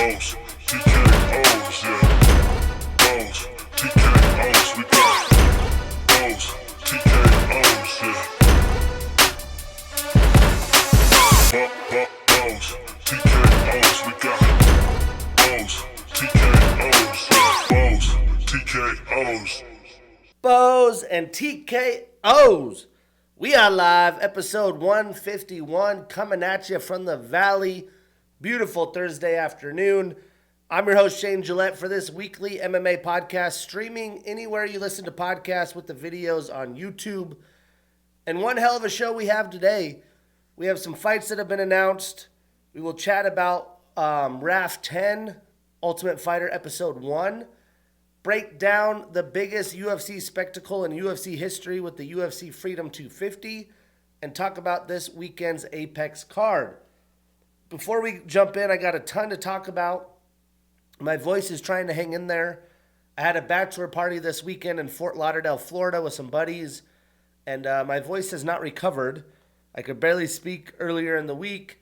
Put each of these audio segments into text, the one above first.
Bows, TKOs, yeah. Bows, TKOs, we got bows, TKOs, yeah. Bows, TKOs, we got bows, TKOs, yeah. Bows, TKOs. Bows and TKOs. We are live, episode 151, coming at you from the Valley. Beautiful Thursday afternoon. I'm your host, Shane Gillette, for this weekly MMA podcast, streaming anywhere you listen to podcasts with the videos on YouTube. And one hell of a show we have today. We have some fights that have been announced. We will chat about RAF 10, Ultimate Fighter Episode 1. Break down the biggest UFC spectacle in UFC history with the UFC Freedom 250. And talk about this weekend's Apex card. Before we jump in, I got a ton to talk about. My voice is trying to hang in there. I had a bachelor party this weekend in Fort Lauderdale, Florida with some buddies. And my voice has not recovered. I could barely speak earlier in the week.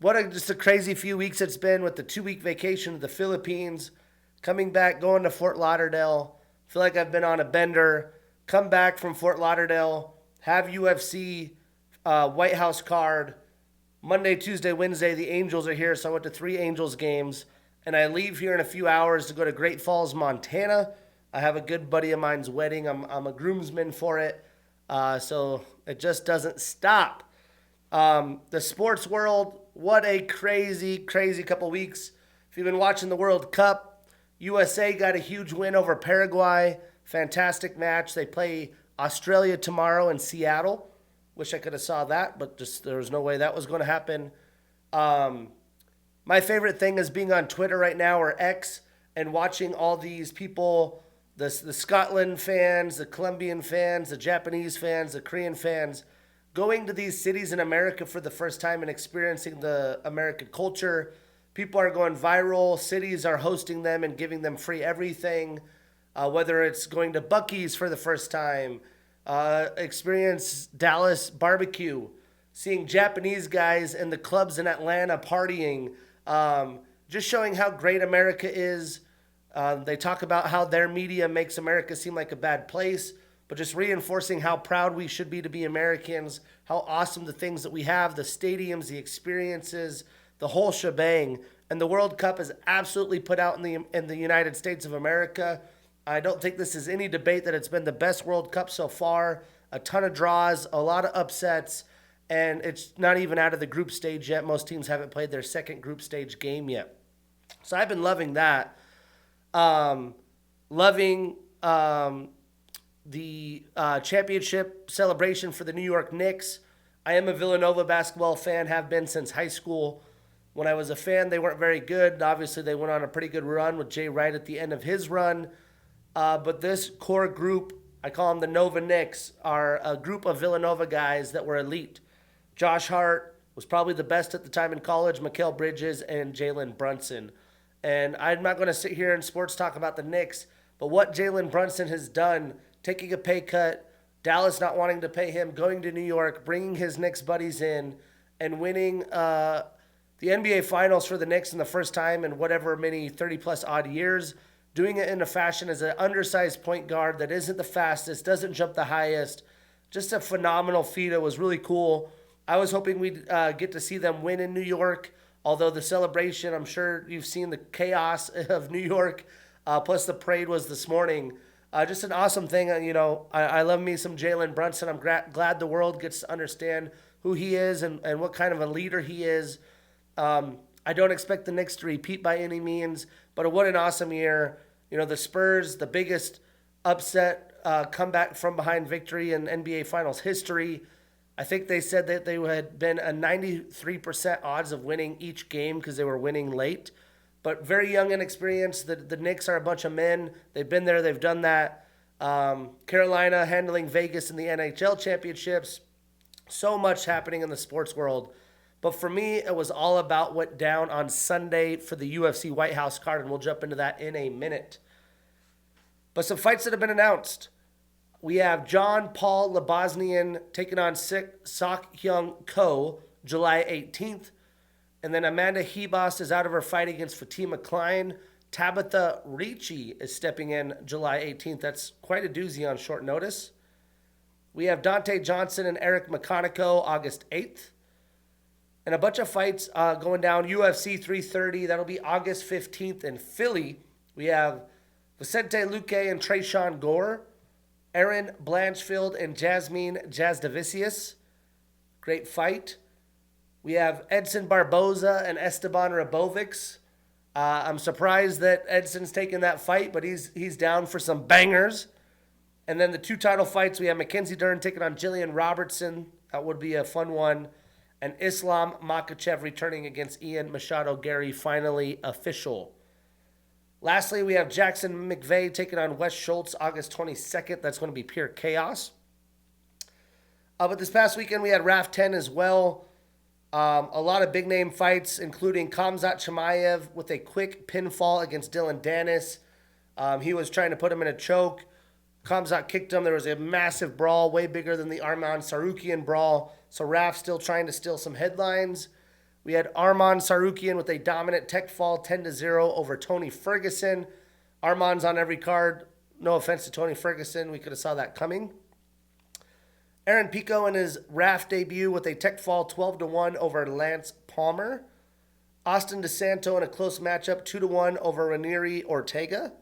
Just a crazy few weeks it's been with the 2-week vacation to the Philippines. Coming back, going to Fort Lauderdale. Feel like I've been on a bender. Come back from Fort Lauderdale. Have UFC White House card. Monday, Tuesday, Wednesday, the Angels are here. So I went to 3 Angels games. And I leave here in a few hours to go to Great Falls, Montana. I have a good buddy of mine's wedding. I'm a groomsman for it. So it just doesn't stop. The sports world, what a crazy, crazy couple weeks. If you've been watching the World Cup, USA got a huge win over Paraguay. Fantastic match. They play Australia tomorrow in Seattle. Wish I could have saw that, but just there was no way that was going to happen. My favorite thing is being on Twitter right now, or X, and watching all these people, the Scotland fans, the Colombian fans, the Japanese fans, the Korean fans, going to these cities in America for the first time and experiencing the American culture. People are going viral. Cities are hosting them and giving them free everything, whether it's going to Buc-ee's for the first time, experience Dallas barbecue, seeing Japanese guys in the clubs in Atlanta partying, just showing how great America is. They talk about how their media makes America seem like a bad place, but just reinforcing how proud we should be to be Americans, how awesome the things that we have, the stadiums, the experiences, the whole shebang. And the World Cup is absolutely put out in the United States of America. I don't think this is any debate that it's been the best World Cup so far. A ton of draws, a lot of upsets, and it's not even out of the group stage yet. Most teams haven't played their second group stage game yet. So I've been loving that. Loving the championship celebration for the New York Knicks. I am a Villanova basketball fan, have been since high school. When I was a fan, they weren't very good. Obviously, they went on a pretty good run with Jay Wright at the end of his run. But this core group, I call them the Nova Knicks, are a group of Villanova guys that were elite. Josh Hart was probably the best at the time in college, Mikal Bridges, and Jalen Brunson. And I'm not going to sit here and sports talk about the Knicks, but what Jalen Brunson has done, taking a pay cut, Dallas not wanting to pay him, going to New York, bringing his Knicks buddies in, and winning the NBA Finals for the Knicks in the first time in whatever many 30-plus odd years, doing it in a fashion as an undersized point guard that isn't the fastest, doesn't jump the highest. Just a phenomenal feat. It was really cool. I was hoping we'd get to see them win in New York, although the celebration, I'm sure you've seen the chaos of New York, plus the parade was this morning. Just an awesome thing. I love me some Jalen Brunson. I'm glad the world gets to understand who he is and what kind of a leader he is. I don't expect the Knicks to repeat by any means, but what an awesome year. The Spurs, the biggest upset comeback from behind victory in NBA Finals history. I think they said that they had been a 93% odds of winning each game because they were winning late. But very young and inexperienced. The Knicks are a bunch of men. They've been there. They've done that. Carolina handling Vegas in the NHL championships. So much happening in the sports world. But for me, it was all about what down on Sunday for the UFC Whitehouse card, and we'll jump into that in a minute. But some fights that have been announced. We have John Paul Laboznian taking on Sok Hyung Ko July 18th. And then Amanda Hebos is out of her fight against Fatima Klein. Tabitha Ricci is stepping in July 18th. That's quite a doozy on short notice. We have Dante Johnson and Eric McConico August 8th. And a bunch of fights going down. UFC 330, that'll be August 15th in Philly. We have Vicente Luque and Trayshawn Gore. Aaron Blanchfield and Jasmine Jazdavicius. Great fight. We have Edson Barboza and Esteban Rabovics. I'm surprised that Edson's taking that fight, but he's down for some bangers. And then the two title fights, we have Mackenzie Dern taking on Jillian Robertson. That would be a fun one. And Islam Makhachev returning against Ian Machado Gary, finally official. Lastly, we have Jackson McVeigh taking on Wes Schultz August 22nd. That's going to be pure chaos. But this past weekend, we had RAF 10 as well. A lot of big-name fights, including Khamzat Chimaev with a quick pinfall against Dylan Dennis. He was trying to put him in a choke. Khamzat kicked him. There was a massive brawl, way bigger than the Arman Sarukian brawl. So RAF still trying to steal some headlines. We had Arman Sarukian with a dominant tech fall, 10-0 over Tony Ferguson. Arman's on every card. No offense to Tony Ferguson. We could have saw that coming. Aaron Pico in his RAF debut with a tech fall, 12-1 over Lance Palmer. Austin DeSanto in a close matchup, 2-1 over Ranieri Ortega.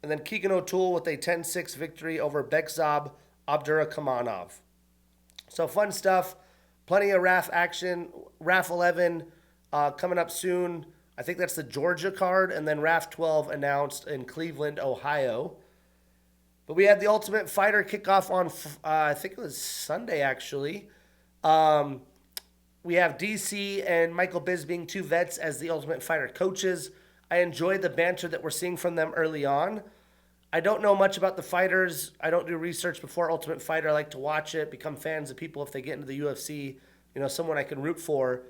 And then Keegan O'Toole with a 10-6 victory over Bekzab Abdurrahmanov. So fun stuff. Plenty of RAF action. RAF 11 coming up soon. I think that's the Georgia card. And then RAF 12 announced in Cleveland, Ohio. But we had the Ultimate Fighter kickoff on, I think it was Sunday, actually. We have DC and Michael Bisping, two vets, as the Ultimate Fighter coaches. I enjoyed the banter that we're seeing from them early on. I don't know much about the fighters. I don't do research before Ultimate Fighter. I like to watch it, become fans of people if they get into the UFC, someone I can root for.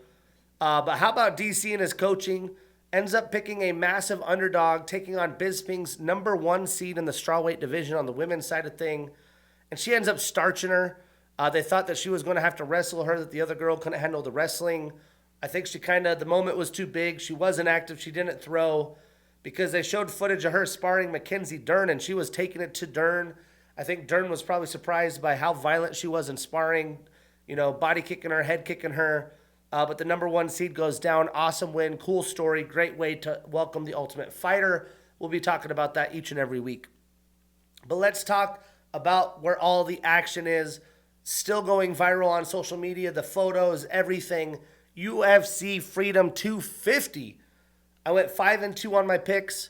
But how about DC and his coaching? Ends up picking a massive underdog, taking on Bisping's number 1 seed in the strawweight division on the women's side of thing. And she ends up starching her. They thought that she was going to have to wrestle her, that the other girl couldn't handle the wrestling. I think the moment was too big. She wasn't active. She didn't throw, because they showed footage of her sparring Mackenzie Dern, and she was taking it to Dern. I think Dern was probably surprised by how violent she was in sparring, body kicking her, head kicking her. But the number 1 seed goes down. Awesome win. Cool story. Great way to welcome the Ultimate Fighter. We'll be talking about that each and every week. But let's talk about where all the action is. Still going viral on social media. The photos, everything. UFC Freedom 250. I went 5-2 on my picks.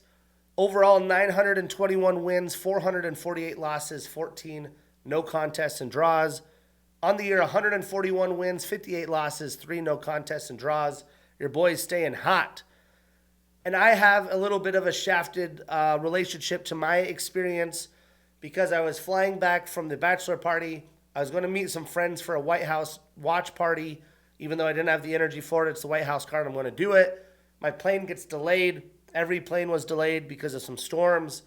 Overall, 921 wins, 448 losses, 14 no contests and draws. On the year, 141 wins, 58 losses, 3 no contests and draws. Your boy's staying hot. And I have a little bit of a shafted relationship to my experience, because I was flying back from the bachelor party. I was going to meet some friends for a White House watch party. Even though I didn't have the energy for it, it's the White House card. I'm going to do it. My plane gets delayed. Every plane was delayed because of some storms.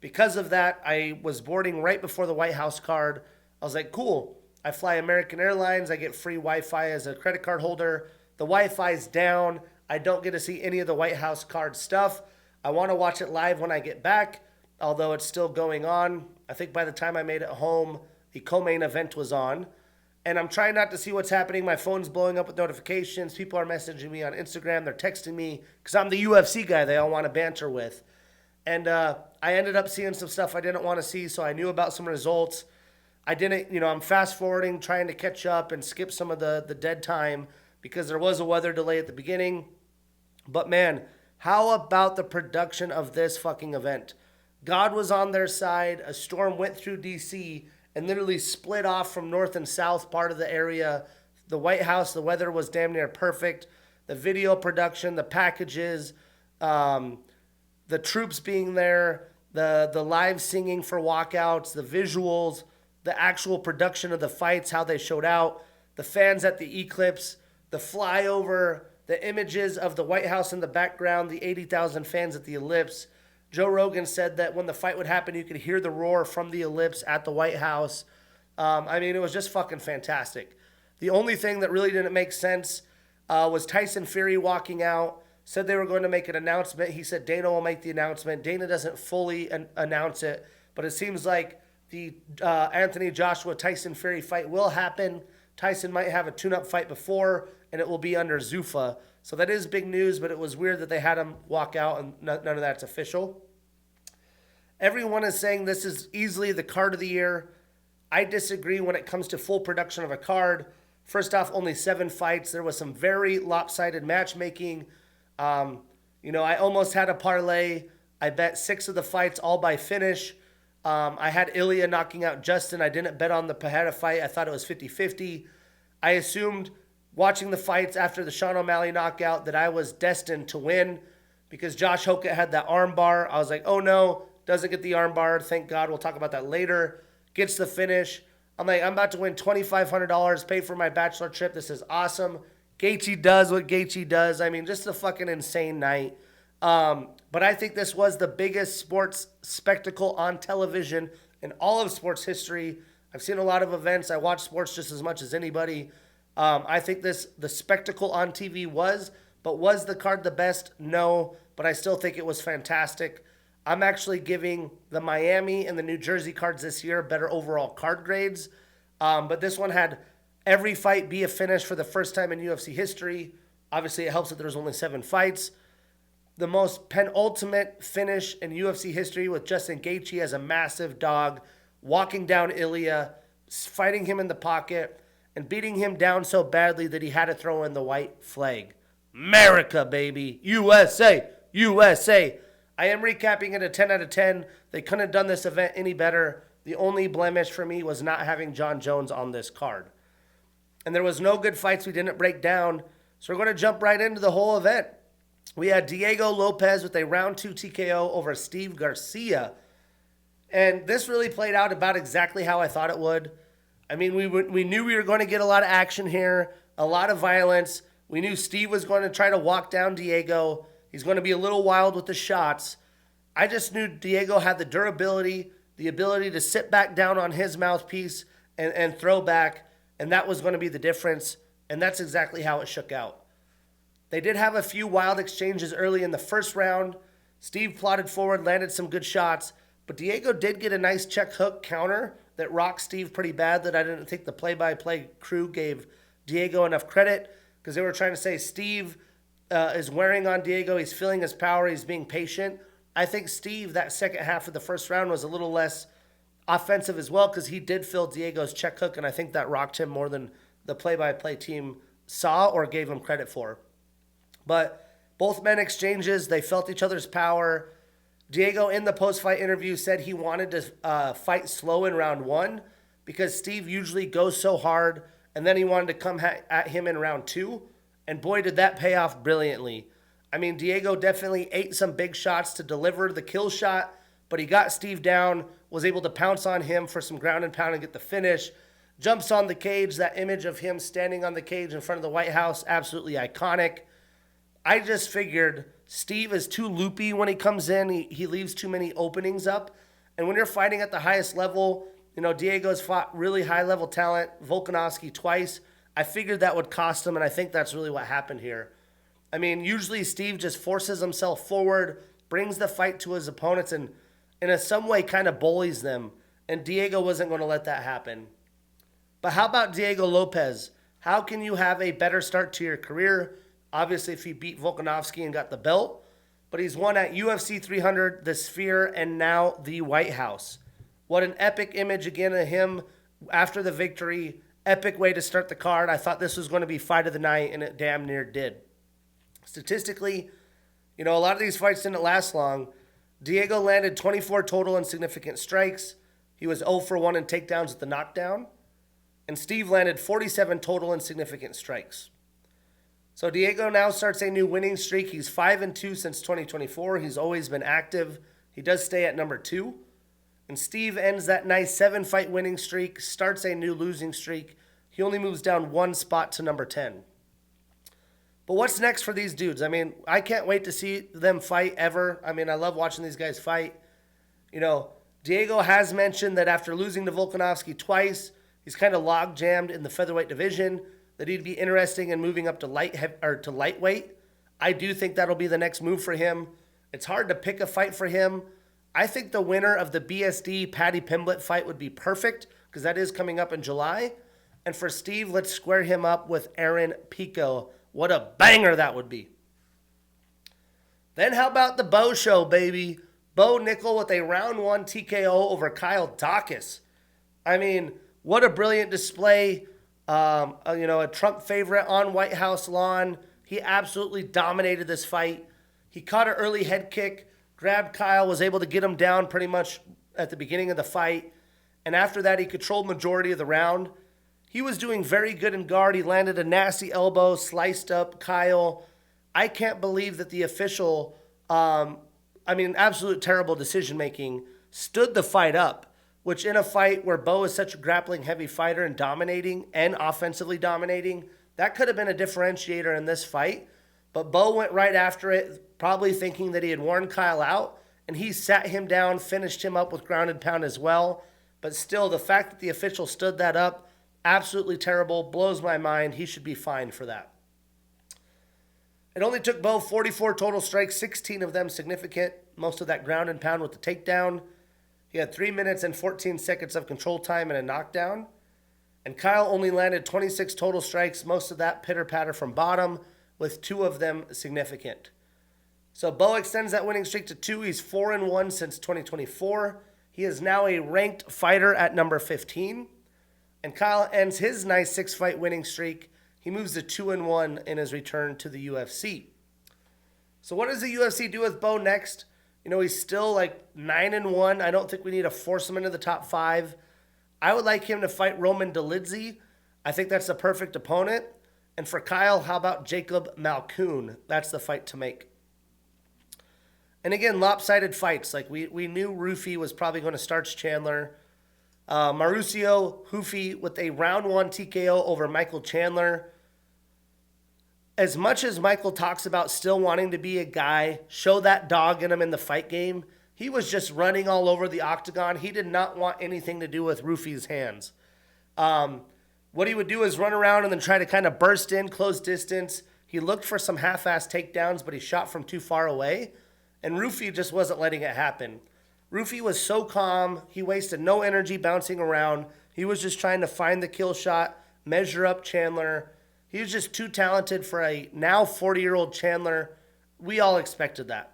Because of that, I was boarding right before the White House card. I was like, cool. I fly American Airlines. I get free Wi-Fi as a credit card holder. The Wi-Fi's down. I don't get to see any of the White House card stuff. I want to watch it live when I get back, although it's still going on. I think by the time I made it home, the co-main event was on. And I'm trying not to see what's happening. My phone's blowing up with notifications. People are messaging me on Instagram. They're texting me because I'm the UFC guy they all want to banter with. And I ended up seeing some stuff I didn't want to see, so I knew about some results. I didn't, I'm fast forwarding, trying to catch up and skip some of the dead time because there was a weather delay at the beginning. But man, how about the production of this fucking event? God was on their side. A storm went through DC and literally split off from north and south part of the area. The White House, the weather was damn near perfect. The video production, the packages, the troops being there, the live singing for walkouts, the visuals, the actual production of the fights, how they showed out, the fans at the Eclipse, the flyover, the images of the White House in the background, the 80,000 fans at the Ellipse. Joe Rogan said that when the fight would happen, you could hear the roar from the Ellipse at the White House. It was just fucking fantastic. The only thing that really didn't make sense, was Tyson Fury walking out, said they were going to make an announcement. He said Dana will make the announcement. Dana doesn't fully announce it, but it seems like the Anthony Joshua Tyson Fury fight will happen. Tyson might have a tune-up fight before, and it will be under Zuffa. So that is big news, but it was weird that they had him walk out, and none of that's official. Everyone is saying this is easily the card of the year. I disagree when it comes to full production of a card. First off, only 7 fights. There was some very lopsided matchmaking. I almost had a parlay. I bet 6 of the fights all by finish. I had Ilya knocking out Justin. I didn't bet on the Pajeda fight. I thought it was 50-50. I assumed watching the fights after the Sean O'Malley knockout that I was destined to win because Josh Hokett had that arm bar. I was like, oh no, doesn't get the arm bar. Thank God. We'll talk about that later. Gets the finish. I'm like, I'm about to win $2,500, pay for my bachelor trip. This is awesome. Gaethje does what Gaethje does. I mean, just a fucking insane night. But I think this was the biggest sports spectacle on television in all of sports history. I've seen a lot of events. I watch sports just as much as anybody. I think the spectacle on TV was the card the best? No, but I still think it was fantastic. I'm actually giving the Miami and the New Jersey cards this year better overall card grades. But this one had every fight be a finish for the first time in UFC history. Obviously, it helps that there's only 7 fights. The most penultimate finish in UFC history with Justin Gaethje as a massive dog, walking down Ilya, fighting him in the pocket, and beating him down so badly that he had to throw in the white flag. America, baby. USA. USA. I am recapping it a 10 out of 10. They couldn't have done this event any better. The only blemish for me was not having John Jones on this card. And there was no good fights we didn't break down. So we're going to jump right into the whole event. We had Diego Lopez with a round 2 TKO over Steve Garcia. And this really played out about exactly how I thought it would. I mean, we knew we were going to get a lot of action here, a lot of violence. We knew Steve was going to try to walk down Diego. He's going to be a little wild with the shots. I just knew Diego had the durability, the ability to sit back down on his mouthpiece and throw back, and that was going to be the difference, and that's exactly how it shook out. They did have a few wild exchanges early in the first round. Steve plotted forward, landed some good shots, but Diego did get a nice check hook counter that rocked Steve pretty bad that I didn't think the play-by-play crew gave Diego enough credit because they were trying to say Steve is wearing on Diego. He's feeling his power. He's being patient. I think Steve, that second half of the first round, was a little less offensive as well because he did feel Diego's check hook, and I think that rocked him more than the play-by-play team saw or gave him credit for. But both men exchanges, they felt each other's power. Diego, in the post-fight interview, said he wanted to fight slow in round 1 because Steve usually goes so hard, and then he wanted to come at him in round 2. And boy, did that pay off brilliantly. I mean, Diego definitely ate some big shots to deliver the kill shot, but he got Steve down, was able to pounce on him for some ground and pound and get the finish. Jumps on the cage, that image of him standing on the cage in front of the White House, absolutely iconic. I just figured Steve is too loopy when he comes in. He leaves too many openings up. And when you're fighting at the highest level, Diego's fought really high-level talent, Volkanovski twice. I figured that would cost him, and I think that's really what happened here. I mean, usually Steve just forces himself forward, brings the fight to his opponents, and in some way kind of bullies them. And Diego wasn't going to let that happen. But how about Diego Lopez? How can you have a better start to your career? Obviously, if he beat Volkanovski and got the belt, but he's won at UFC 300, the Sphere, and now the White House. What an epic image again of him after the victory. Epic way to start the card. I thought this was going to be fight of the night, and it damn near did. Statistically, a lot of these fights didn't last long. Diego landed 24 total insignificant strikes. He was 0 for 1 in takedowns with the knockdown. And Steve landed 47 total insignificant strikes. So Diego now starts a new winning streak. He's 5-2 since 2024. He's always been active. He does stay at number 2. And Steve ends that nice 7-fight winning streak, starts a new losing streak. He only moves down 1 spot to number 10. But what's next for these dudes? I mean, I can't wait to see them fight ever. I mean, I love watching these guys fight. Diego has mentioned that after losing to Volkanovski twice, he's kind of log-jammed in the featherweight division. that he'd be interesting in moving up to lightweight. I do think that'll be the next move for him. It's hard to pick a fight for him. I think the winner of the BSD Paddy Pimblett fight would be perfect because that is coming up in July. And for Steve, let's square him up with Aaron Pico. What a banger that would be. Then how about the Bo Show, baby? Bo Nickel with a round 1 TKO over Kyle Dawkins. I mean, what a brilliant display. A Trump favorite on White House lawn. He absolutely dominated this fight. He caught an early head kick, grabbed Kyle, was able to get him down pretty much at the beginning of the fight. And after that, he controlled majority of the round. He was doing very good in guard. He landed a nasty elbow, sliced up Kyle. I can't believe that the official, absolute terrible decision-making, stood the fight up, which in a fight where Bo is such a grappling heavy fighter and dominating and offensively dominating, that could have been a differentiator in this fight. But Bo went right after it, probably thinking that he had worn Kyle out, and he sat him down, finished him up with ground and pound as well. But still, the fact that the official stood that up, absolutely terrible, blows my mind. He should be fined for that. It only took Bo 44 total strikes, 16 of them significant, most of that ground and pound with the takedown. He had 3 minutes and 14 seconds of control time and a knockdown. And Kyle only landed 26 total strikes, most of that pitter-patter from bottom, with 2 of them significant. So Bo extends that winning streak to 2. He's 4-1 since 2024. He is now a ranked fighter at number 15. And Kyle ends his nice 6-fight winning streak. He moves to 2-1 in his return to the UFC. So what does the UFC do with Bo next? He's still like 9-1. I don't think we need to force him into the top 5. I would like him to fight Roman Dolidze. I think that's the perfect opponent. And for Kyle, how about Jacob Malkoun? That's the fight to make. And again, lopsided fights. Like we knew Rufy was probably going to starch Chandler. Mauricio Hufi with a round 1 TKO over Michael Chandler. As much as Michael talks about still wanting to be a guy, show that dog in him in the fight game, he was just running all over the octagon. He did not want anything to do with Rufy's hands. What he would do is run around and then try to kind of burst in, close distance. He looked for some half-ass takedowns, but he shot from too far away. And Rufy just wasn't letting it happen. Rufy was so calm. He wasted no energy bouncing around. He was just trying to find the kill shot, measure up Chandler. He was just too talented for a now 40-year-old Chandler. We all expected that.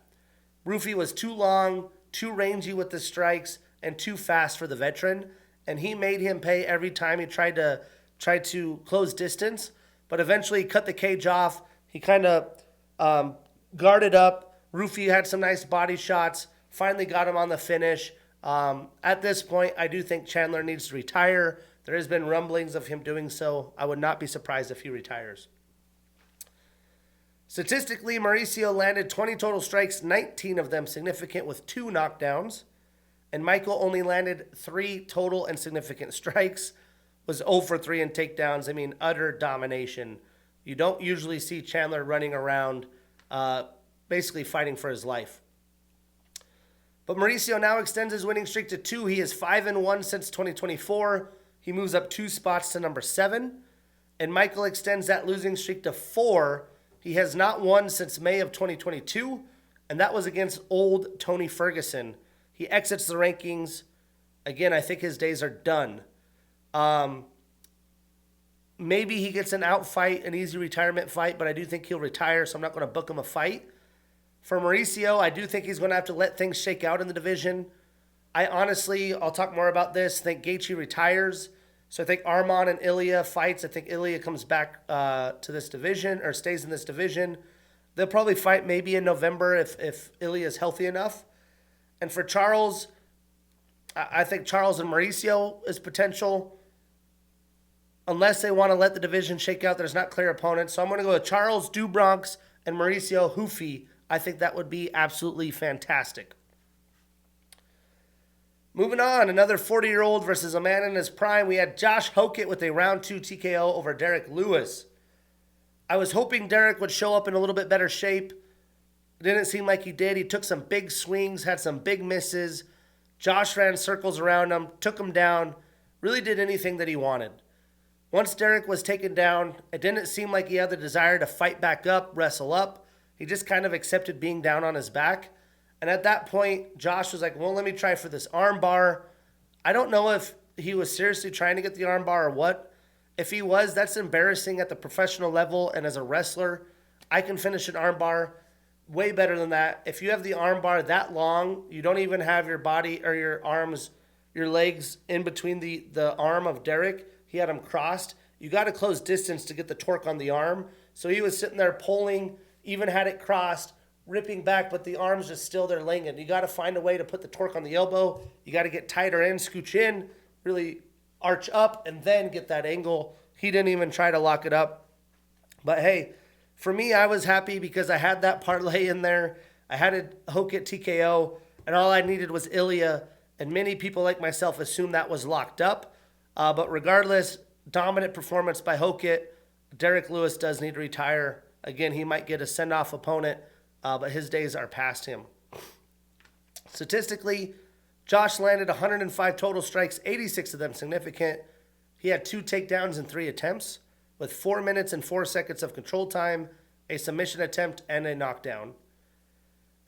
Rufy was too long, too rangy with the strikes, and too fast for the veteran. And he made him pay every time he tried to close distance. But eventually he cut the cage off. He kind of guarded up. Rufy had some nice body shots. Finally got him on the finish. At this point, I do think Chandler needs to retire. There has been rumblings of him doing so. I would not be surprised if he retires. Statistically, Mauricio landed 20 total strikes, 19 of them significant with 2 knockdowns. And Michael only landed 3 total and significant strikes, was 0 for 3 in takedowns. I mean, utter domination. You don't usually see Chandler running around basically fighting for his life. But Mauricio now extends his winning streak to 2. He is 5-1 since 2024. He moves up 2 spots to number 7. And Michael extends that losing streak to 4. He has not won since May of 2022, and that was against old Tony Ferguson. He exits the rankings. Again, I think his days are done. Maybe he gets an out fight, an easy retirement fight, but I do think he'll retire, so I'm not going to book him a fight. For Mauricio, I do think he's going to have to let things shake out in the division. I honestly, I'll talk more about this, think Gaethje retires. So I think Arman and Ilya fights. I think Ilya comes back to this division or stays in this division. They'll probably fight maybe in November if Ilya is healthy enough. And for Charles, I think Charles and Mauricio is potential. Unless they want to let the division shake out, there's not clear opponents. So I'm going to go with Charles Dubronx and Mauricio Hufi. I think that would be absolutely fantastic. Moving on, another 40-year-old versus a man in his prime. We had Josh Hokett with a round 2 TKO over Derek Lewis. I was hoping Derek would show up in a little bit better shape. It didn't seem like he did. He took some big swings, had some big misses. Josh ran circles around him, took him down, really did anything that he wanted. Once Derek was taken down, it didn't seem like he had the desire to fight back up, wrestle up. He just kind of accepted being down on his back. And at that point, Josh was like, well, let me try for this arm bar. I don't know if he was seriously trying to get the arm bar or what. If he was, that's embarrassing at the professional level. And as a wrestler, I can finish an arm bar way better than that. If you have the arm bar that long, you don't even have your body or your arms, your legs in between the arm of Derek. He had him crossed. You got to close distance to get the torque on the arm. So he was sitting there pulling, even had it crossed, ripping back, but the arm's just still there laying. You got to find a way to put the torque on the elbow. You got to get tighter in, scooch in, really arch up, and then get that angle. He didn't even try to lock it up. But hey, for me, I was happy because I had that parlay in there. I had a Hokit TKO, and all I needed was Ilya. And many people like myself assumed that was locked up. But regardless, dominant performance by Hokit. Derek Lewis does need to retire. Again, he might get a send-off opponent, but his days are past him. Statistically, Josh landed 105 total strikes, 86 of them significant. He had 2 takedowns in 3 attempts, with 4 minutes and 4 seconds of control time, a submission attempt, and a knockdown.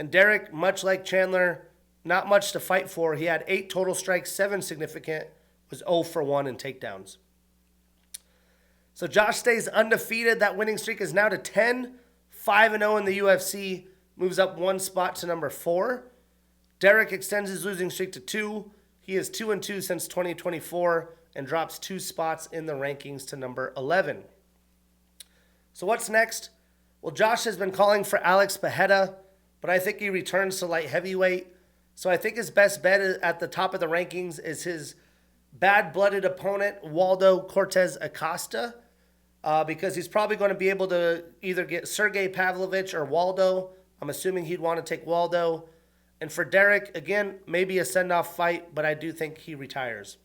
And Derek, much like Chandler, not much to fight for. He had 8 total strikes, 7 significant, was 0 for 1 in takedowns. So Josh stays undefeated. That winning streak is now to 10, 5-0 in the UFC, moves up 1 spot to number 4. Derek extends his losing streak to 2. He is 2-2 since 2024 and drops 2 spots in the rankings to number 11. So what's next? Well, Josh has been calling for Alex Pereira, but I think he returns to light heavyweight. So I think his best bet at the top of the rankings is his bad-blooded opponent, Waldo Cortez Acosta, because he's probably going to be able to either get Sergey Pavlovich or Waldo. I'm assuming he'd want to take Waldo. And for Derek, again, maybe a send-off fight, but I do think he retires.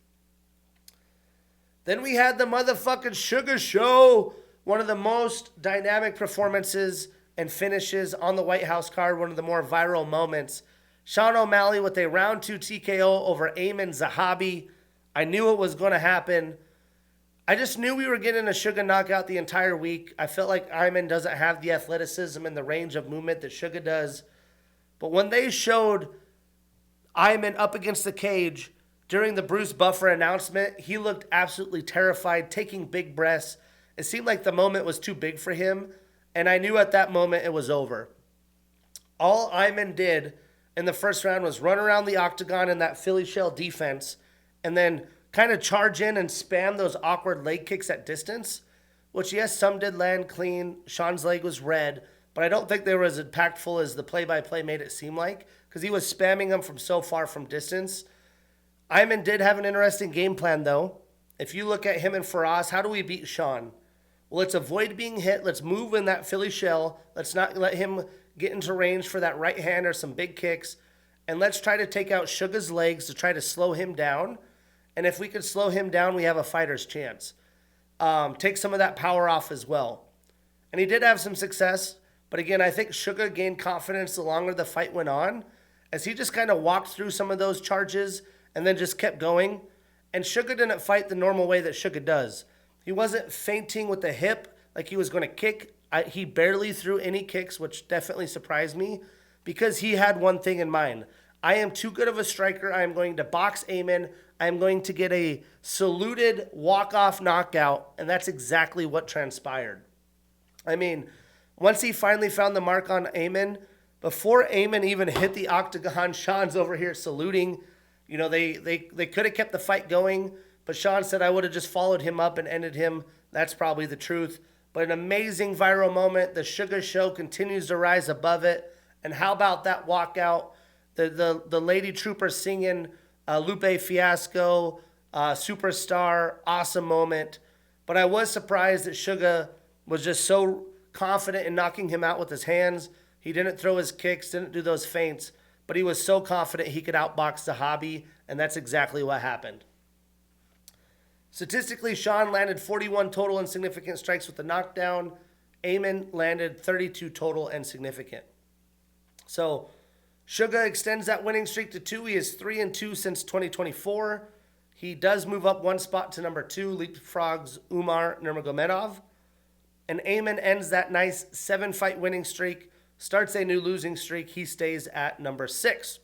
Then we had the motherfucking Sugar Show, one of the most dynamic performances and finishes on the White House card, one of the more viral moments. Sean O'Malley with a round 2 TKO over Ayman Zahabi. I knew it was going to happen. I just knew we were getting a Sugar knockout the entire week. I felt like Ayman doesn't have the athleticism and the range of movement that Sugar does. But when they showed Ayman up against the cage during the Bruce Buffer announcement, he looked absolutely terrified, taking big breaths. It seemed like the moment was too big for him, and I knew at that moment it was over. All Ayman did in the first round was run around the octagon in that Philly shell defense and then kind of charge in and spam those awkward leg kicks at distance, which, yes, some did land clean. Sean's leg was red, but I don't think they were as impactful as the play-by-play made it seem like, because he was spamming them from so far from distance. Ayman did have an interesting game plan, though. If you look at him and Faraz, how do we beat Sean? Well, let's avoid being hit. Let's move in that Philly shell. Let's not let him get into range for that right hand or some big kicks. And let's try to take out Sugar's legs to try to slow him down. And if we could slow him down, we have a fighter's chance. Take some of that power off as well. And he did have some success. But again, I think Sugar gained confidence the longer the fight went on, as he just kind of walked through some of those charges and then just kept going. And Sugar didn't fight the normal way that Sugar does. He wasn't feinting with the hip like he was going to kick. He barely threw any kicks, which definitely surprised me, because he had one thing in mind. I am too good of a striker. I am going to box Ayman. I am going to get a saluted walk-off knockout, and that's exactly what transpired. I mean, once he finally found the mark on Ayman, before Ayman even hit the octagon, Sean's over here saluting. You know, they could have kept the fight going, but Sean said, I would have just followed him up and ended him. That's probably the truth. But an amazing viral moment. The Sugar Show continues to rise above it. And how about that walkout? The lady trooper singing Lupe Fiasco, Superstar, awesome moment. But I was surprised that Sugar was just so confident in knocking him out with his hands. He didn't throw his kicks, didn't do those feints, but he was so confident he could outbox Zahabi, and that's exactly what happened. Statistically, Sean landed 41 total and significant strikes with the knockdown. Ayman landed 32 total and significant. So Sugar extends that winning streak to 2. He is 3-2 since 2024. He does move up one spot to number 2, leapfrogs Umar Nurmagomedov. And Amin ends that nice 7-fight winning streak, starts a new losing streak. He stays at number 6.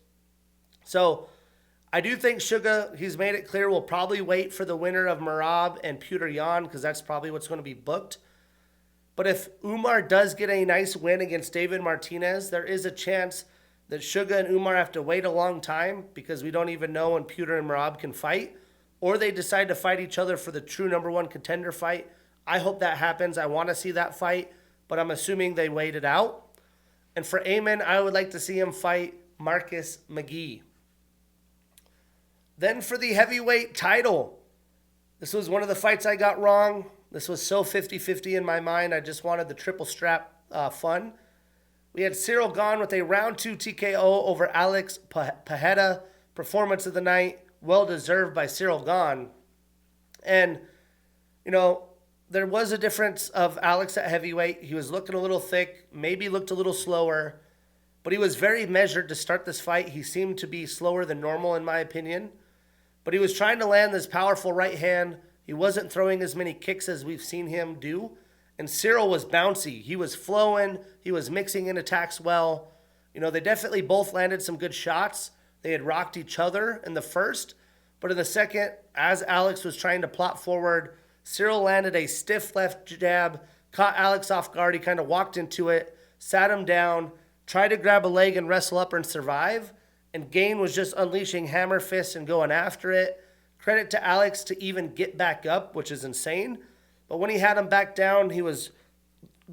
So I do think Suga, he's made it clear, will probably wait for the winner of Merab and Petr Yan because that's probably what's going to be booked. But if Umar does get a nice win against David Martinez, there is a chance that Suga and Umar have to wait a long time because we don't even know when Petr and Merab can fight, or they decide to fight each other for the true number 1 contender fight. I hope that happens. I want to see that fight, but I'm assuming they wait it out. And for Amin, I would like to see him fight Marcus McGee. Then for the heavyweight title, this was one of the fights I got wrong. This was so 50-50 in my mind. I just wanted the triple strap fun. We had Cyril Gane with a round 2 TKO over Alex Pereira. Performance of the night, well deserved by Cyril Gane. And, you know, there was a difference of Alex at heavyweight. He was looking a little thick, maybe looked a little slower, but he was very measured to start this fight. He seemed to be slower than normal, in my opinion. But he was trying to land this powerful right hand. He wasn't throwing as many kicks as we've seen him do. And Cyril was bouncy. He was flowing. He was mixing in attacks well. You know, they definitely both landed some good shots. They had rocked each other in the first. But in the second, as Alex was trying to plot forward, Cyril landed a stiff left jab, caught Alex off guard. He kind of walked into it, sat him down, tried to grab a leg and wrestle up and survive. And Gane was just unleashing hammer fists and going after it. Credit to Alex to even get back up, which is insane. But when he had him back down, he was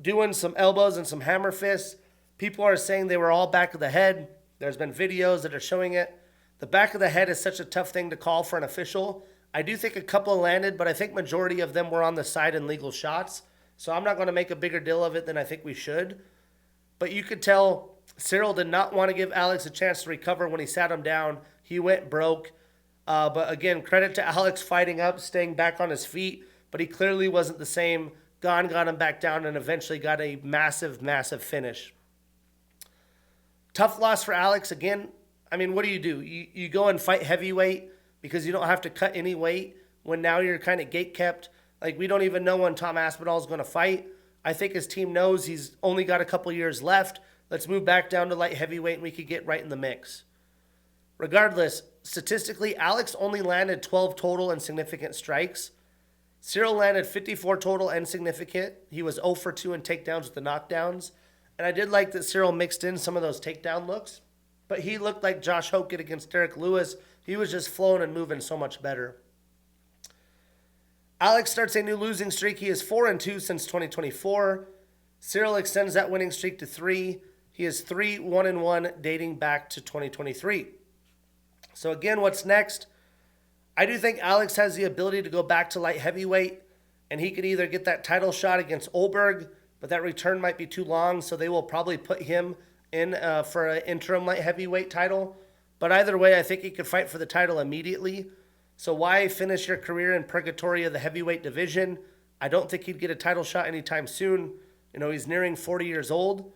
doing some elbows and some hammer fists. People are saying they were all back of the head. There's been videos that are showing it. The back of the head is such a tough thing to call for an official. I do think a couple landed, but I think majority of them were on the side in legal shots. So I'm not going to make a bigger deal of it than I think we should. But you could tell Cyril did not want to give Alex a chance to recover when he sat him down. He went broke. But again, credit to Alex fighting up, staying back on his feet. But he clearly wasn't the same. Gane got him back down and eventually got a massive, massive finish. Tough loss for Alex. Again, I mean, what do? You go and fight heavyweight because you don't have to cut any weight when now you're kind of gatekept. Like, we don't even know when Tom Aspinall is going to fight. I think his team knows he's only got a couple years left. Let's move back down to light heavyweight and we could get right in the mix. Regardless, statistically, Alex only landed 12 total and significant strikes. Cyril landed 54 total and significant. He was 0 for 2 in takedowns with the knockdowns. And I did like that Cyril mixed in some of those takedown looks. But he looked like Josh Hogan against Derek Lewis. He was just flowing and moving so much better. Alex starts a new losing streak. He is 4-2 since 2024. Cyril extends that winning streak to 3. He is 3-1-1 dating back to 2023. So again, what's next? I do think Alex has the ability to go back to light heavyweight, and he could either get that title shot against Olberg, but that return might be too long, so they will probably put him in for an interim light heavyweight title. But either way, I think he could fight for the title immediately. So why finish your career in purgatory of the heavyweight division? I don't think he'd get a title shot anytime soon. You know, he's nearing 40 years old.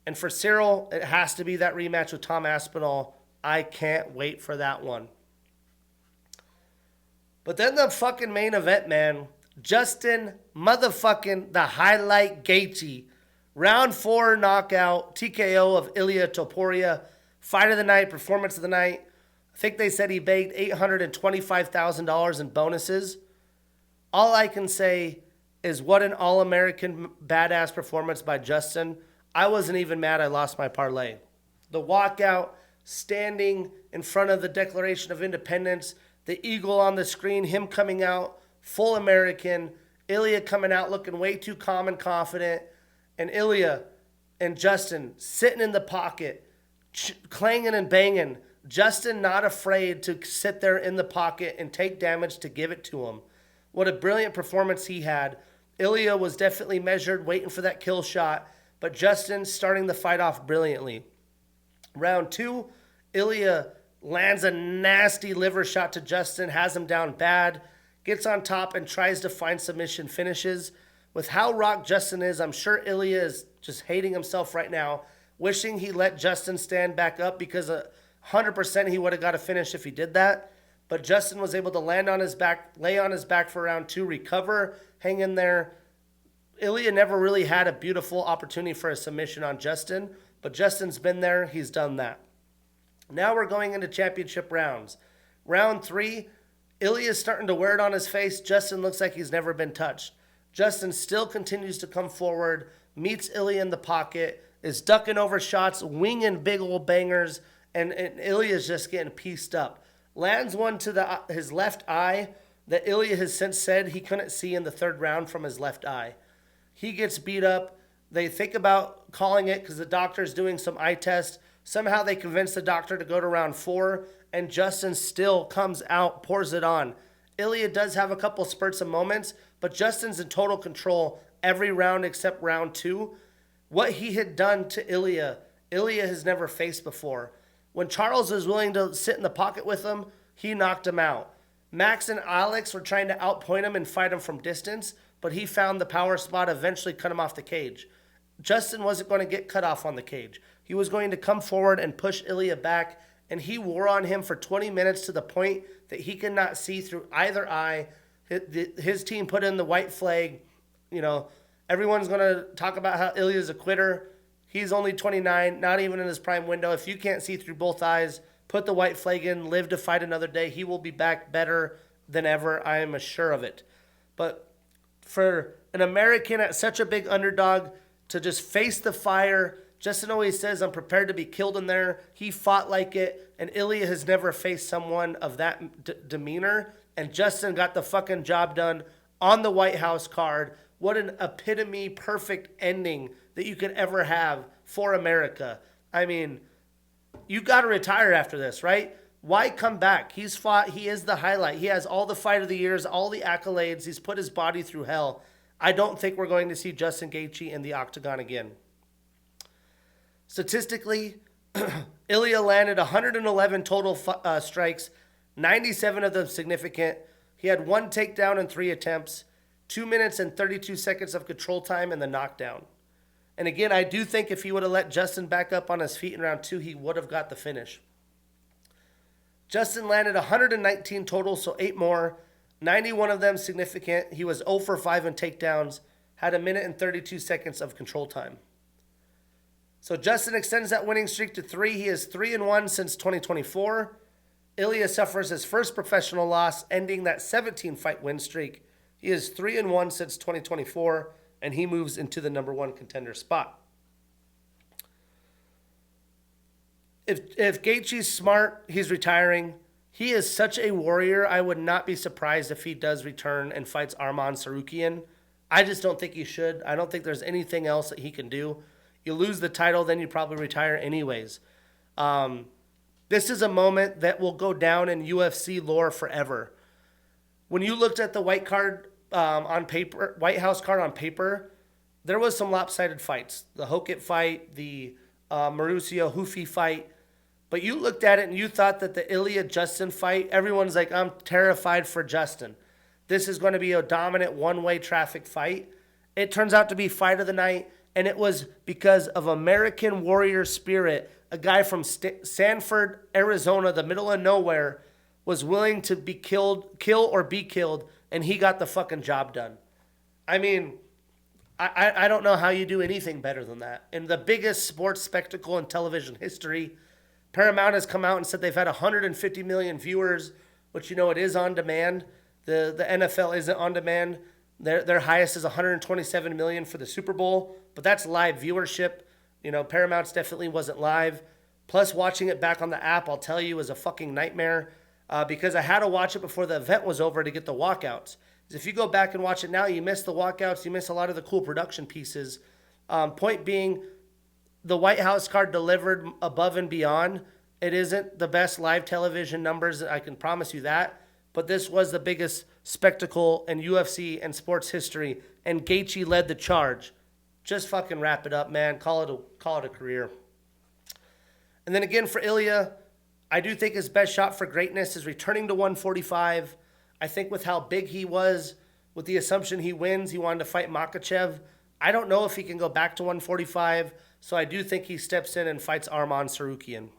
And for Cyril, it has to be that rematch with Tom Aspinall. I can't wait for that one. But then the fucking main event, man. Justin motherfucking the highlight Gaethje. Round 4 knockout, TKO of Ilia Topuria. Fight of the night, performance of the night. I think they said he bagged $825,000 in bonuses. All I can say is what an all-American badass performance by Justin. I wasn't even mad I lost my parlay. The walkout, standing in front of the Declaration of Independence, the eagle on the screen, him coming out, full American, Ilia coming out looking way too calm and confident, and Ilia and Justin sitting in the pocket, clanging and banging. Justin not afraid to sit there in the pocket and take damage to give it to him. What a brilliant performance he had. Ilia was definitely measured, waiting for that kill shot, but Justin starting the fight off brilliantly. Round 2, Ilia lands a nasty liver shot to Justin, has him down bad, gets on top and tries to find submission finishes. With how rocked Justin is, I'm sure Ilia is just hating himself right now, wishing he let Justin stand back up because 100% he would have got a finish if he did that. but Justin was able to lay on his back for round 2, recover, hang in there. Ilya never really had a beautiful opportunity for a submission on Justin, but Justin's been there. He's done that. Now we're going into championship rounds. Round 3, Ilya's starting to wear it on his face. Justin looks like he's never been touched. Justin still continues to come forward, meets Ilya in the pocket, is ducking over shots, winging big old bangers, and Ilya's just getting pieced up. Lands one to his left eye that Ilya has since said he couldn't see in the 3rd round from his left eye. He gets beat up. They think about calling it because the doctor's doing some eye test. Somehow they convince the doctor to go to round 4, and Justin still comes out, pours it on. Ilya does have a couple spurts of moments, but Justin's in total control every round except round 2. What he had done to Ilya has never faced before. When Charles was willing to sit in the pocket with him, he knocked him out. Max and Alex were trying to outpoint him and fight him from distance, but he found the power spot, eventually cut him off the cage. Justin wasn't going to get cut off on the cage. He was going to come forward and push Ilya back, and he wore on him for 20 minutes to the point that he could not see through either eye. His team put in the white flag. You know, everyone's going to talk about how Ilya's a quitter. He's only 29, not even in his prime window. If you can't see through both eyes, put the white flag in, live to fight another day. He will be back better than ever. I am sure of it. But for an American at such a big underdog to just face the fire, Justin always says, I'm prepared to be killed in there. He fought like it, and Ilya has never faced someone of that demeanor. And Justin got the fucking job done on the White House card. What an epitome, perfect ending that you could ever have for America. I mean, you got to retire after this, right? Why come back? He's fought. He is the highlight. He has all the fight of the years, all the accolades. He's put his body through hell. I don't think we're going to see Justin Gaethje in the octagon again. Statistically, Ilya landed 111 total strikes, 97 of them significant. He had 1 takedown in 3 attempts, 2 minutes and 32 seconds of control time in the knockdown. And again, I do think if he would have let Justin back up on his feet in round 2, he would have got the finish. Justin landed 119 total, so 8 more, 91 of them significant. He was 0 for 5 in takedowns, had 1 minute and 32 seconds of control time. So Justin extends that winning streak to 3. He is 3-1 since 2024. Ilya suffers his first professional loss, ending that 17-fight win streak. He is 3-1 since 2024, and he moves into the number 1 contender spot. If Gaethje's smart, he's retiring. He is such a warrior. I would not be surprised if he does return and fights Arman Tsarukyan. I just don't think he should. I don't think there's anything else that he can do. You lose the title, then you probably retire anyways. This is a moment that will go down in UFC lore forever. When you looked at the White House card on paper, there was some lopsided fights. The Hokit fight, the Mauricio Hufi fight. But you looked at it and you thought that the Ilya-Justin fight, everyone's like, I'm terrified for Justin. This is going to be a dominant one-way traffic fight. It turns out to be fight of the night, and it was because of American warrior spirit. A guy from Sanford, Arizona, the middle of nowhere, was willing to be kill or be killed, and he got the fucking job done. I mean, I don't know how you do anything better than that. In the biggest sports spectacle in television history, Paramount has come out and said they've had 150 million viewers, which, you know, it is on demand. The NFL isn't on demand. Their highest is 127 million for the Super Bowl, but that's live viewership. You know, Paramount's definitely wasn't live. Plus, watching it back on the app, I'll tell you, is a fucking nightmare because I had to watch it before the event was over to get the walkouts. If you go back and watch it now, you miss the walkouts, you miss a lot of the cool production pieces. Point being, the White House card delivered above and beyond. It isn't the best live television numbers, I can promise you that. But this was the biggest spectacle in UFC and sports history, and Gaethje led the charge. Just fucking wrap it up, man. Call it a career. And then again for Ilya, I do think his best shot for greatness is returning to 145. I think with how big he was, with the assumption he wins, he wanted to fight Makhachev. I don't know if he can go back to 145, so I do think he steps in and fights Arman Tsarukyan.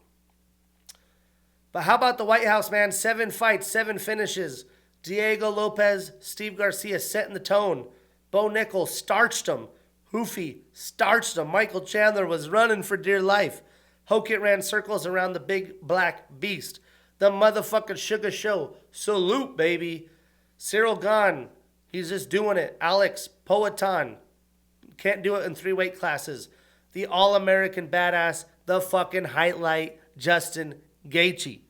But how about the White House, man? 7 fights, 7 finishes. Diego Lopez, Steve Garcia setting the tone. Bo Nickel starched him. Hoofy starched him. Michael Chandler was running for dear life. Hokit ran circles around the big black beast. The motherfucking Sugar Show. Salute, baby. Cyril Gahn, he's just doing it. Alex Poatan, can't do it in 3 weight classes. The All-American badass, the fucking highlight, Justin Gaethje.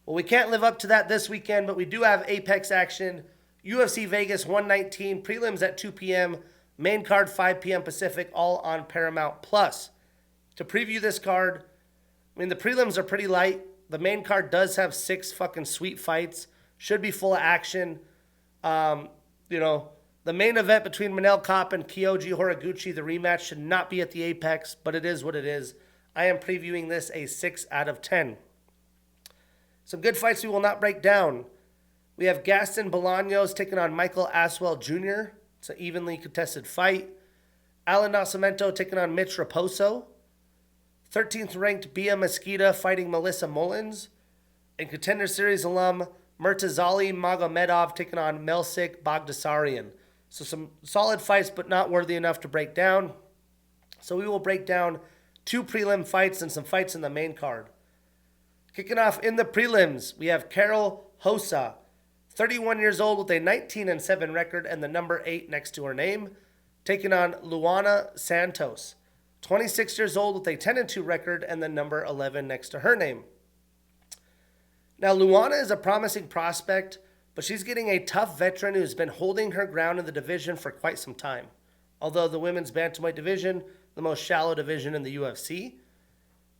Well, we can't live up to that this weekend, but we do have Apex action. UFC Vegas 119, prelims at 2 p.m., main card 5 p.m. Pacific, all on Paramount+. To preview this card, I mean, the prelims are pretty light. The main card does have 6 fucking sweet fights. Should be full of action. The main event between Manel Kape and Kyoji Horiguchi, the rematch, should not be at the Apex, but it is what it is. I am previewing this a 6 out of 10. Some good fights we will not break down. We have Gaston Bolaños taking on Michael Aswell Jr. It's an evenly contested fight. Alan Nascimento taking on Mitch Raposo. 13th ranked Bia Mesquita fighting Melissa Mullins. And Contender Series alum Murtazali Magomedov taking on Melsik Bagdasaryan. So some solid fights, but not worthy enough to break down. So we will break down 2 prelim fights and some fights in the main card. Kicking off in the prelims, we have Carol Hossa, 31 years old with a 19-7 record and the number 8 next to her name, taking on Luana Santos, 26 years old with a 10-2 record and the number 11 next to her name. Now, Luana is a promising prospect, but she's getting a tough veteran who's been holding her ground in the division for quite some time. Although the women's bantamweight division, the most shallow division in the UFC.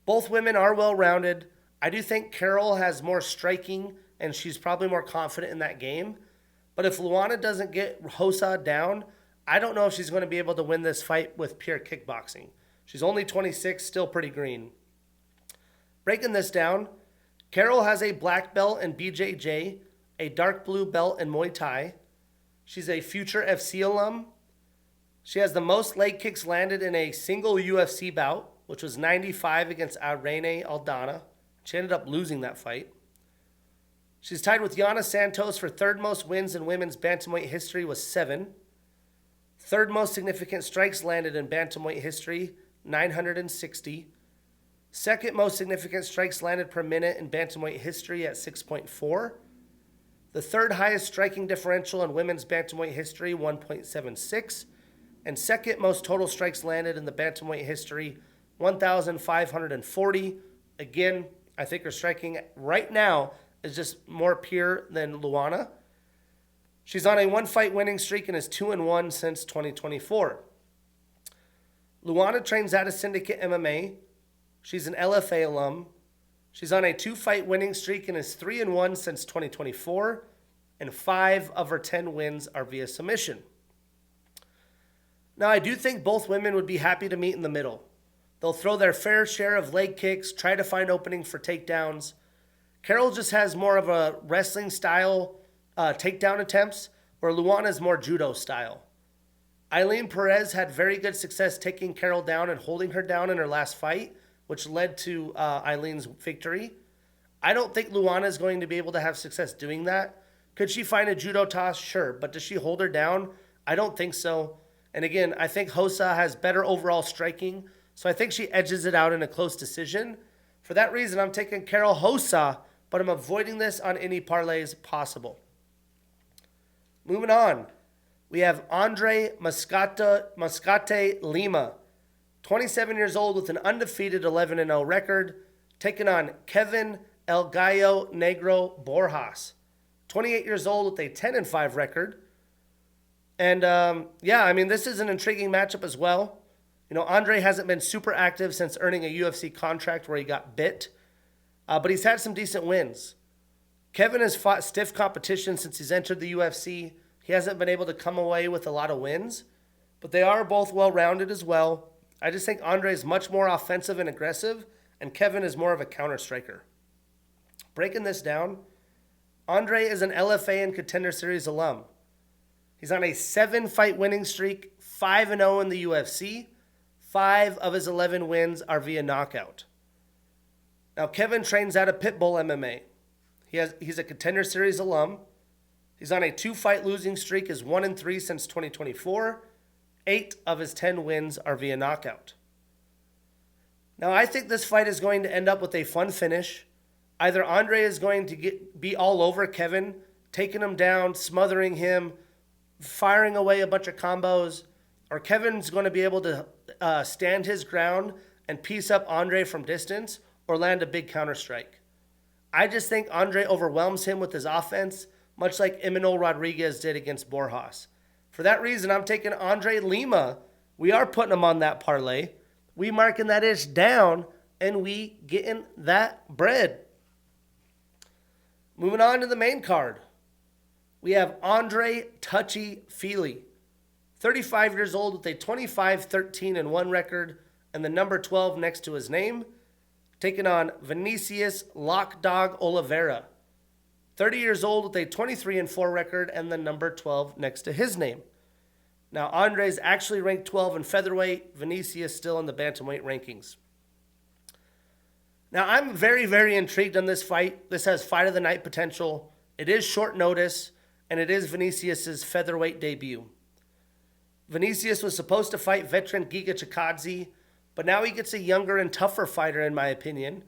Both women are well-rounded. I do think Carol has more striking, and she's probably more confident in that game. But if Luana doesn't get Hossa down, I don't know if she's going to be able to win this fight with pure kickboxing. She's only 26, still pretty green. Breaking this down, Carol has a black belt in BJJ, a dark blue belt in Muay Thai. She's a future FC alum. She has the most leg kicks landed in a single UFC bout, which was 95 against Irene Aldana. She ended up losing that fight. She's tied with Yana Santos for 3rd most wins in women's bantamweight history with 7. 3rd most significant strikes landed in bantamweight history, 960. 2nd most significant strikes landed per minute in bantamweight history at 6.4. The 3rd highest striking differential in women's bantamweight history, 1.76. And 2nd most total strikes landed in the bantamweight history, 1,540. Again, I think her striking right now is just more pure than Luana. She's on a 1-fight winning streak and is 2-1 since 2024. Luana trains out of Syndicate MMA. She's an LFA alum. She's on a 2-fight winning streak and is 3-1 since 2024. And 5 of her 10 wins are via submission. Now, I do think both women would be happy to meet in the middle. They'll throw their fair share of leg kicks, try to find openings for takedowns. Carol just has more of a wrestling style takedown attempts, where Luana is more judo style. Eileen Perez had very good success taking Carol down and holding her down in her last fight, which led to Eileen's victory. I don't think Luana is going to be able to have success doing that. Could she find a judo toss? Sure. But does she hold her down? I don't think so. And again, I think Hossa has better overall striking, so I think she edges it out in a close decision. For that reason, I'm taking Carol Hossa, but I'm avoiding this on any parlays possible. Moving on, we have Andre Mascate Lima, 27 years old with an undefeated 11-0 record, taking on Kevin El Gallo Negro Borjas, 28 years old with a 10-5 record. And this is an intriguing matchup as well. Andre hasn't been super active since earning a UFC contract where he got bit, but he's had some decent wins. Kevin has fought stiff competition since he's entered the UFC. He hasn't been able to come away with a lot of wins, but they are both well-rounded as well. I just think Andre is much more offensive and aggressive, and Kevin is more of a counter-striker. Breaking this down, Andre is an LFA and Contender Series alum. He's on a 7-fight winning streak, 5-0 in the UFC. 5 of his 11 wins are via knockout. Now, Kevin trains out of Pitbull MMA. He's a Contender Series alum. He's on a 2-fight losing streak, is 1-3 since 2024. 8 of his 10 wins are via knockout. Now, I think this fight is going to end up with a fun finish. Either Andre is going to be all over Kevin, taking him down, smothering him, firing away a bunch of combos, or Kevin's going to be able to stand his ground and piece up Andre from distance or land a big counter strike. I just think Andre overwhelms him with his offense, much like Imanol Rodriguez did against Borjas. For that reason, I'm taking Andre Lima. We are putting him on that parlay. We marking that ish down, and we getting that bread. Moving on to the main card. We have Andre Touchy Fili, 35 years old with a 25-13-1 record and the number 12 next to his name, taking on Vinicius Lockdog Oliveira, 30 years old with a 23-4 record and the number 12 next to his name. Now, Andre is actually ranked 12 in featherweight. Vinicius still in the bantamweight rankings. Now, I'm very, very intrigued on this fight. This has fight of the night potential. It is short notice, and it is Vinicius's featherweight debut. Vinicius was supposed to fight veteran Giga Chikadze, but now he gets a younger and tougher fighter, in my opinion,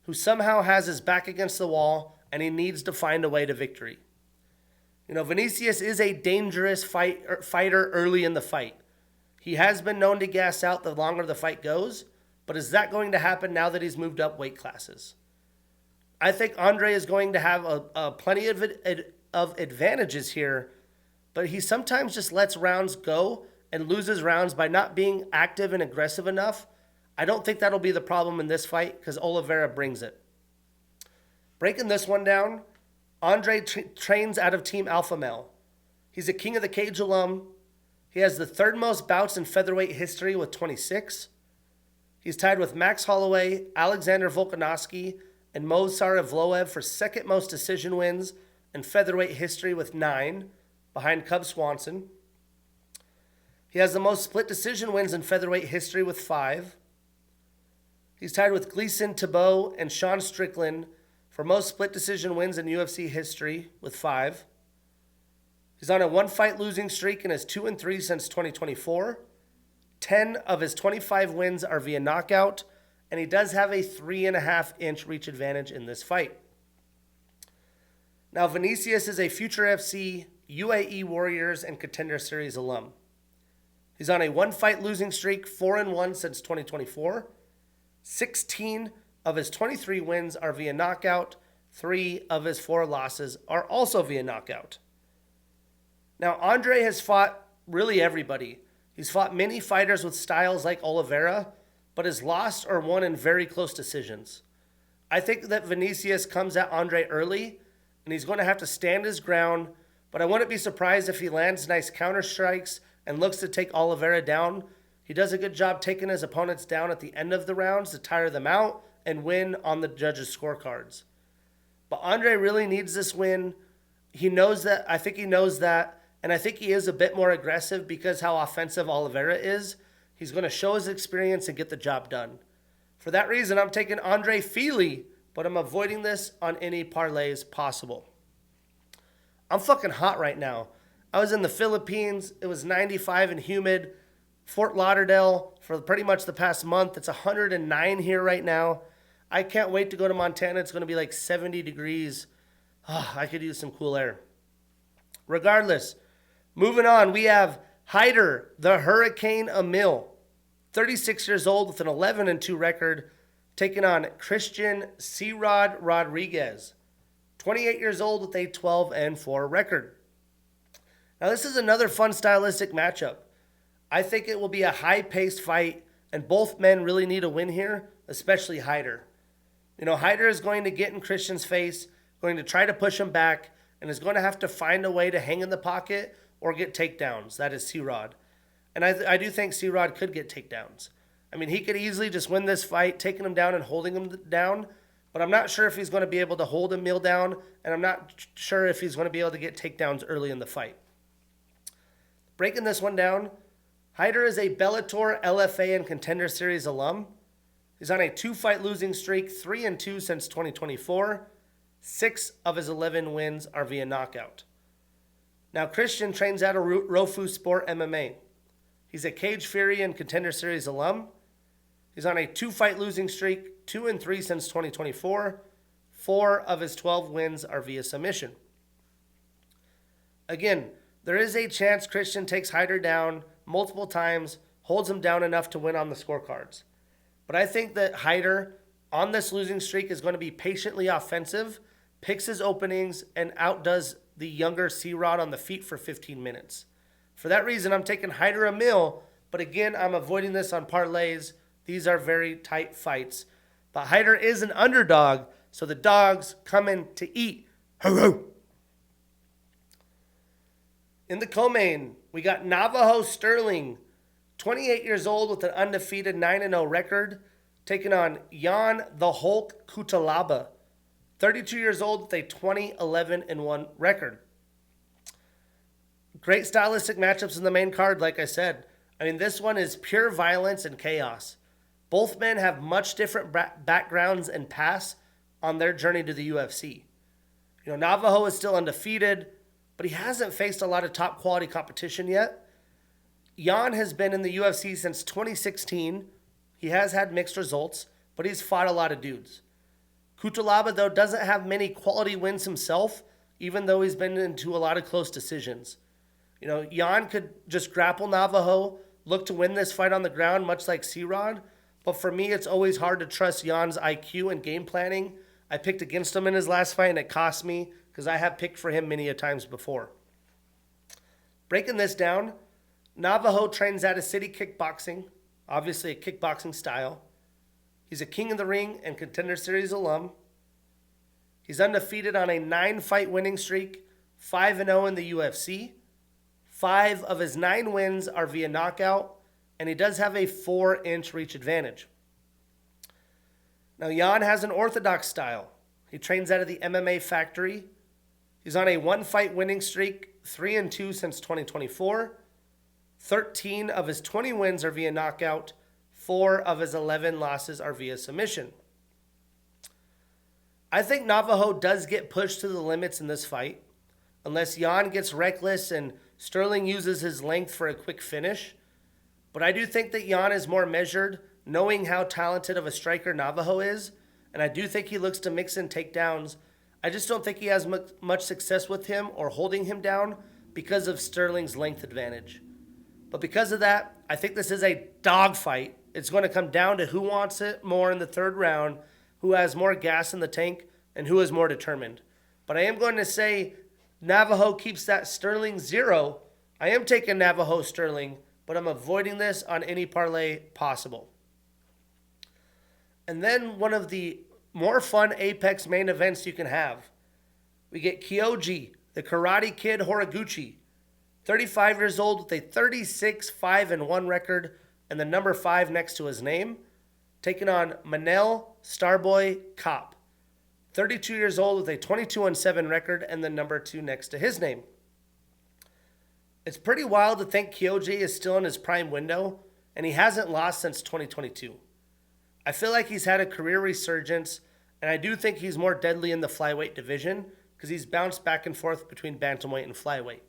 who somehow has his back against the wall, and he needs to find a way to victory. You know, Vinicius is a dangerous fighter early in the fight. He has been known to gas out the longer the fight goes, but is that going to happen now that he's moved up weight classes? I think Andre is going to have plenty of advantages here, but he sometimes just lets rounds go and loses rounds by not being active and aggressive enough. I don't think that'll be the problem in this fight because Oliveira brings it. Breaking this one down, Andre trains out of Team Alpha Male. He's a King of the Cage alum. He has the third most bouts in featherweight history with 26. He's tied with Max Holloway, Alexander Volkanovski, and Movsar Evloev for second most decision wins in featherweight history with 9, behind Cub Swanson. He has the most split decision wins in featherweight history with 5. He's tied with Gleison Tibau and Sean Strickland for most split decision wins in UFC history with 5. He's on a 1-fight losing streak and is 2-3 since 2024. 10 of his 25 wins are via knockout, and he does have a 3.5-inch reach advantage in this fight. Now, Vinicius is a future FC, UAE Warriors, and Contender Series alum. He's on a 1-fight losing streak, 4-1 since 2024. 16 of his 23 wins are via knockout. 3 of his 4 losses are also via knockout. Now, Andre has fought really everybody. He's fought many fighters with styles like Oliveira, but has lost or won in very close decisions. I think that Vinicius comes at Andre early, and he's going to have to stand his ground, but I wouldn't be surprised if he lands nice counter strikes and looks to take Oliveira down. He does a good job taking his opponents down at the end of the rounds to tire them out and win on the judges' scorecards. But Andre really needs this win. He knows that. I think he knows that. And I think he is a bit more aggressive because how offensive Oliveira is. He's going to show his experience and get the job done. For that reason, I'm taking Andre Fili, but I'm avoiding this on any parlays possible. I'm fucking hot right now. I was in the Philippines. It was 95 and humid. Fort Lauderdale for pretty much the past month. It's 109 here right now. I can't wait to go to Montana. It's going to be like 70 degrees. I could use some cool air. Regardless, moving on, we have Hyder, the Hurricane Emil, 36 years old with an 11-2 record, taking on Christian C-Rod Rodriguez, 28 years old with a 12-4 record. Now, this is another fun stylistic matchup. I think it will be a high-paced fight, and both men really need a win here, especially Hyder. You know, Hyder is going to get in Christian's face, going to try to push him back, and is going to have to find a way to hang in the pocket or get takedowns. That is C-Rod. And I do think C-Rod could get takedowns. I mean, he could easily just win this fight, taking him down and holding him down, but I'm not sure if he's going to be able to hold Emil down, and I'm not sure if he's going to be able to get takedowns early in the fight. Breaking this one down, Hyder is a Bellator, LFA, and Contender Series alum. He's on a 2-fight losing streak, 3-2 since 2024. 6 of his 11 wins are via knockout. Now, Christian trains out of Rofu Sport MMA. He's a Cage Fury and Contender Series alum. He's on a 2-fight losing streak, 2-3 since 2024. 4 of his 12 wins are via submission. Again, there is a chance Christian takes Hyder down multiple times, holds him down enough to win on the scorecards. But I think that Hyder, on this losing streak, is going to be patiently offensive, picks his openings, and outdoes the younger C-Rod on the feet for 15 minutes. For that reason, I'm taking Hyder a mil, but again, I'm avoiding this on parlays. These are very tight fights. But Hyder is an underdog, so the dogs come in to eat. Ho, ho. In the co-main, we got Navajo Sterling, 28 years old with an undefeated 9-0 record, taking on Jan the Hulk Kutalaba, 32 years old with a 20-11-1 record. Great stylistic matchups in the main card, like I said. I mean, this one is pure violence and chaos. Both men have much different backgrounds and paths on their journey to the UFC. You know, Navajo is still undefeated, but he hasn't faced a lot of top quality competition yet. Jan has been in the UFC since 2016. He has had mixed results, but he's fought a lot of dudes. Kutalaba, though, doesn't have many quality wins himself, even though he's been into a lot of close decisions. You know, Jan could just grapple Navajo, look to win this fight on the ground, much like C-Rod. But for me, it's always hard to trust Jan's IQ and game planning. I picked against him in his last fight, and it cost me because I have picked for him many a times before. Breaking this down, Navajo trains out of City Kickboxing, obviously a kickboxing style. He's a King of the Ring and Contender Series alum. He's undefeated on a 9-fight winning streak, 5-0 in the UFC. 5 of his 9 wins are via knockout, and he does have a 4-inch reach advantage. Now, Jan has an orthodox style. He trains out of the MMA Factory. He's on a 1-fight winning streak, 3-2 since 2024. 13 of his 20 wins are via knockout. 4 of his 11 losses are via submission. I think Navajo does get pushed to the limits in this fight, unless Jan gets reckless and Sterling uses his length for a quick finish. But I do think that Jan is more measured, knowing how talented of a striker Navajo is, and I do think he looks to mix in takedowns. I just don't think he has much success with him or holding him down because of Sterling's length advantage. But because of that, I think this is a dogfight. It's going to come down to who wants it more in the third round, who has more gas in the tank, and who is more determined. But I am going to say Navajo keeps that Sterling 0. I am taking Navajo Sterling, but I'm avoiding this on any parlay possible. And then one of the more fun Apex main events you can have. We get Kyoji, the Karate Kid Horiguchi, 35 years old with a 36-5-1 record and the number 5 next to his name, taking on Manel Starboy Kopp, 32 years old with a 22-7 record and the number 2 next to his name. It's pretty wild to think Kyoji is still in his prime window, and he hasn't lost since 2022. I feel like he's had a career resurgence, and I do think he's more deadly in the flyweight division because he's bounced back and forth between bantamweight and flyweight.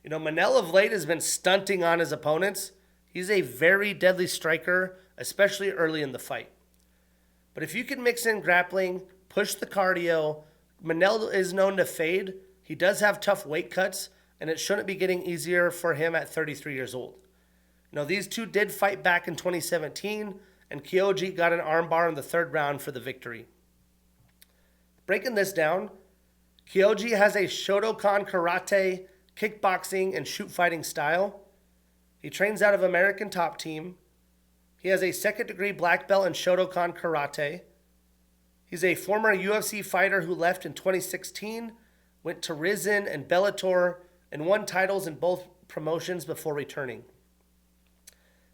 You know, Manel of late has been stunting on his opponents. He's a very deadly striker, especially early in the fight. But if you can mix in grappling, push the cardio, Manel is known to fade. He does have tough weight cuts, and it shouldn't be getting easier for him at 33 years old. You know, these two did fight back in 2017, and Kyoji got an armbar in the third round for the victory. Breaking this down, Kyoji has a Shotokan karate, kickboxing, and shoot fighting style. He trains out of American Top Team. He has a second-degree black belt in Shotokan karate. He's a former UFC fighter who left in 2016, went to Rizin and Bellator, and won titles in both promotions before returning.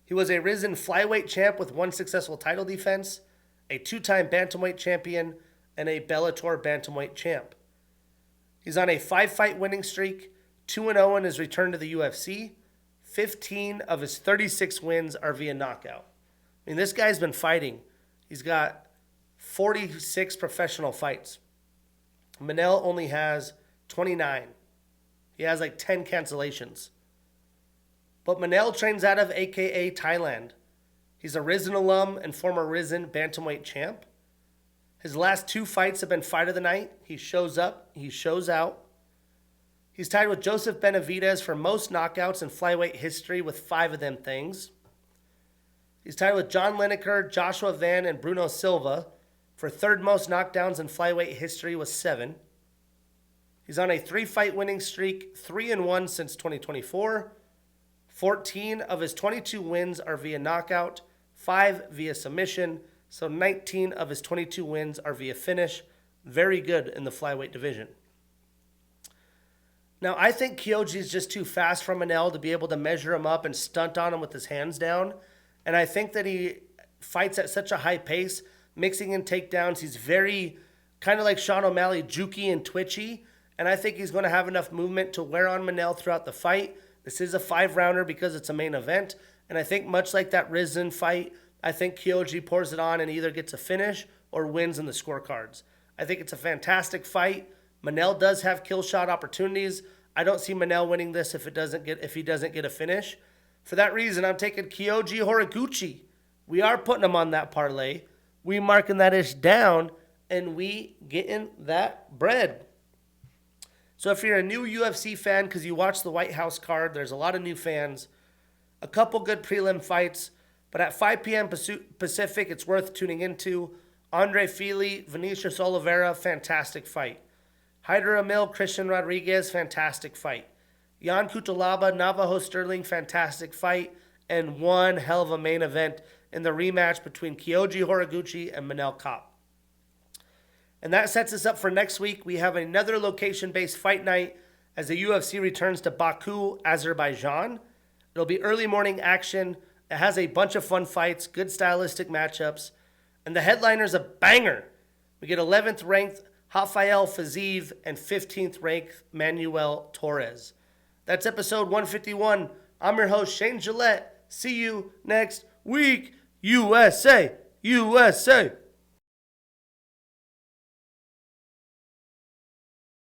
He was a Rizin flyweight champ with 1 successful title defense, a 2-time bantamweight champion, and a Bellator bantamweight champ. He's on a 5-fight winning streak, 2-0 in his return to the UFC. 15 of his 36 wins are via knockout. I mean, this guy's been fighting. He's got 46 professional fights. Manel only has 29. He has like 10 cancellations. But Manel trains out of AKA Thailand. He's a Risen alum and former Risen bantamweight champ. His last 2 fights have been fight of the night. He shows up, he shows out. He's tied with Joseph Benavidez for most knockouts in flyweight history with 5 of them things. He's tied with John Lineker, Joshua Van, and Bruno Silva for 3rd most knockdowns in flyweight history with 7. He's on a 3-fight winning streak, 3-1 since 2024. 14 of his 22 wins are via knockout, 5 via submission, so 19 of his 22 wins are via finish. Very good in the flyweight division. Now, I think Gaethje is just too fast for Manel to be able to measure him up and stunt on him with his hands down. And I think that he fights at such a high pace, mixing in takedowns. He's very kind of like Sean O'Malley, jukey and twitchy. And I think he's going to have enough movement to wear on Manel throughout the fight. This is a 5-rounder because it's a main event. And I think much like that Risen fight, I think Gaethje pours it on and either gets a finish or wins in the scorecards. I think it's a fantastic fight. Manel does have kill shot opportunities. I don't see Manel winning this if he doesn't get a finish. For that reason, I'm taking Gaethje Horiguchi. We are putting him on that parlay. We marking that ish down, and we getting that bread. So if you're a new UFC fan because you watched the White House card, there's a lot of new fans. A couple good prelim fights. But at 5 p.m. Pacific, it's worth tuning into. Andre Fili, Vinicius Oliveira, fantastic fight. Hyder Emil, Christian Rodriguez, fantastic fight. Jan Kutalaba, Navajo Sterling, fantastic fight. And one hell of a main event in the rematch between Gaethje Horiguchi and Manel Kape. And that sets us up for next week. We have another location-based fight night as the UFC returns to Baku, Azerbaijan. It'll be early morning action. It has a bunch of fun fights, good stylistic matchups, and the headliner's a banger. We get 11th ranked Rafael Fiziev and 15th ranked Manuel Torres. That's episode 151. I'm your host, Shane Gillette. See you next week. USA! USA!